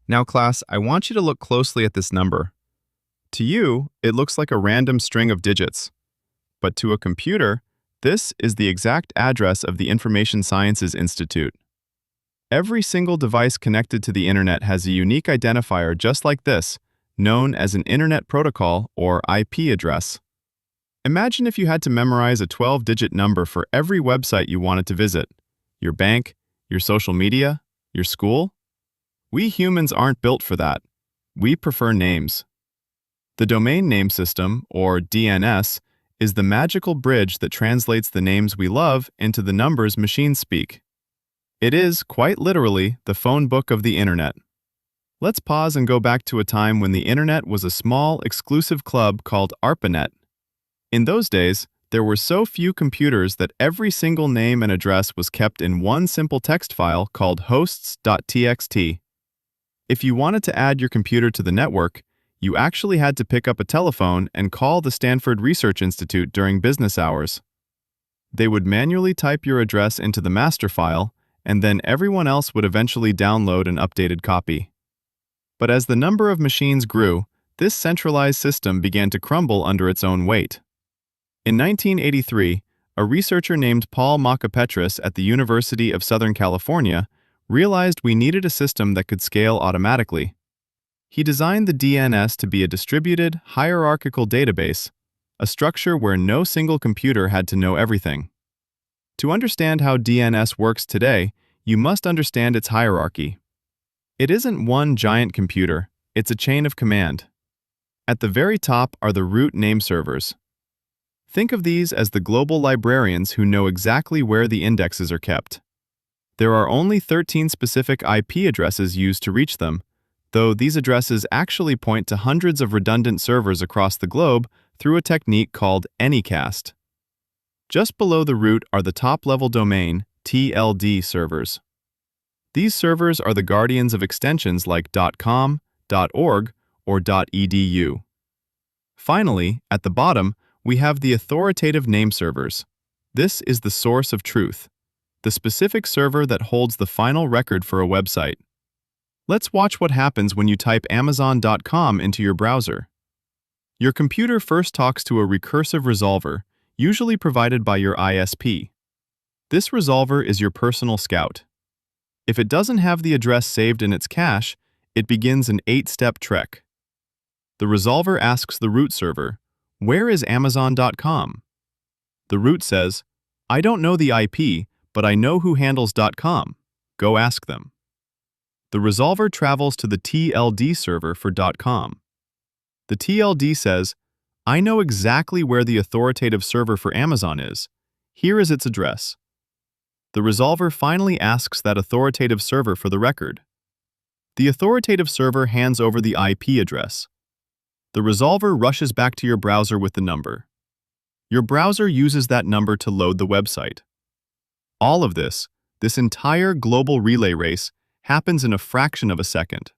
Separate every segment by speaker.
Speaker 1: Now, class, I want you to look closely at this number. To you, it looks like a random string of digits. But to a computer, this is the exact address of the Information Sciences Institute. Every single device connected to the internet has a unique identifier just like this, known as an Internet Protocol or IP address. Imagine if you had to memorize a 12-digit number for every website you wanted to visit: your bank, your social media, your school. We humans aren't built for that. We prefer names. The Domain Name System, or DNS, is the magical bridge that translates the names we love into the numbers machines speak. It is, quite literally, the phone book of the internet. Let's pause and go back to a time when the internet was a small, exclusive club called ARPANET. In those days, there were so few computers that every single name and address was kept in one simple text file called hosts.txt. If you wanted to add your computer to the network, you actually had to pick up a telephone and call the Stanford Research Institute during business hours. They would manually type your address into the master file, and then everyone else would eventually download an updated copy. But as the number of machines grew, this centralized system began to crumble under its own weight. In 1983, a researcher named Paul Makapetris at the University of Southern California realized we needed a system that could scale automatically. He designed the DNS to be a distributed, hierarchical database, a structure where no single computer had to know everything. To understand how DNS works today, you must understand its hierarchy. It isn't one giant computer, it's a chain of command. At the very top are the root name servers. Think of these as the global librarians who know exactly where the indexes are kept. There are only 13 specific IP addresses used to reach them, though these addresses actually point to hundreds of redundant servers across the globe through a technique called anycast. Just below the root are the top-level domain, TLD servers. These servers are the guardians of extensions like .com, .org, or .edu. Finally, at the bottom, we have the authoritative name servers. This is the source of truth, the specific server that holds the final record for a website. Let's watch what happens when you type Amazon.com into your browser. Your computer first talks to a recursive resolver, usually provided by your ISP. This resolver is your personal scout. If it doesn't have the address saved in its cache, it begins an 8-step trek. The resolver asks the root server, "Where is Amazon.com?" The root says, "I don't know the IP, but I know who handles .com. Go ask them." The resolver travels to the TLD server for .com. The TLD says, "I know exactly where the authoritative server for Amazon is. Here is its address." The resolver finally asks that authoritative server for the record. The authoritative server hands over the IP address. The resolver rushes back to your browser with the number. Your browser uses that number to load the website. All of this entire global relay race, happens in a fraction of a second.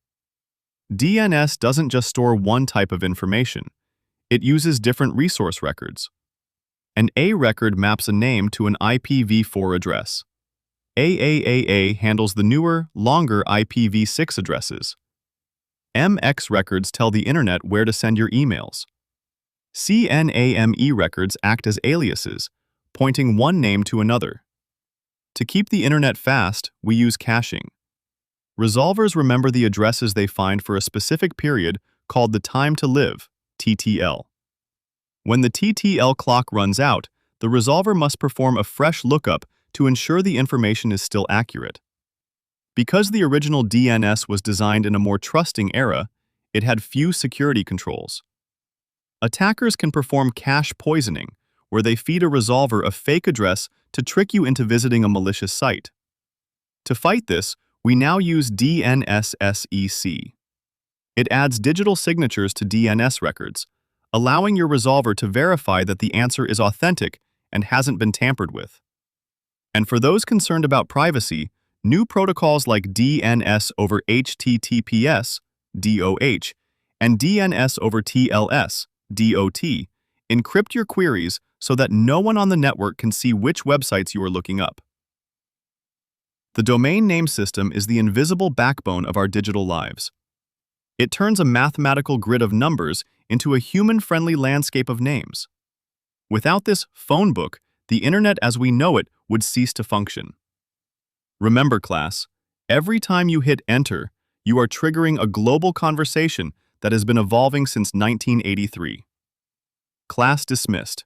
Speaker 1: DNS doesn't just store one type of information. It uses different resource records. An A record maps a name to an IPv4 address. AAAA handles the newer, longer IPv6 addresses. MX records tell the internet where to send your emails. CNAME records act as aliases, pointing one name to another. To keep the internet fast, we use caching. Resolvers remember the addresses they find for a specific period called the time to live, TTL. When the TTL clock runs out, the resolver must perform a fresh lookup to ensure the information is still accurate. Because the original DNS was designed in a more trusting era, it had few security controls. Attackers can perform cache poisoning, where they feed a resolver a fake address to trick you into visiting a malicious site. To fight this, we now use DNSSEC. It adds digital signatures to DNS records, allowing your resolver to verify that the answer is authentic and hasn't been tampered with. And for those concerned about privacy, new protocols like DNS over HTTPS, DOH, and DNS over TLS, DOT, encrypt your queries so that no one on the network can see which websites you are looking up. The domain name system is the invisible backbone of our digital lives. It turns a mathematical grid of numbers into a human-friendly landscape of names. Without this phone book, the internet as we know it would cease to function. Remember, class, every time you hit enter, you are triggering a global conversation that has been evolving since 1983. Class dismissed.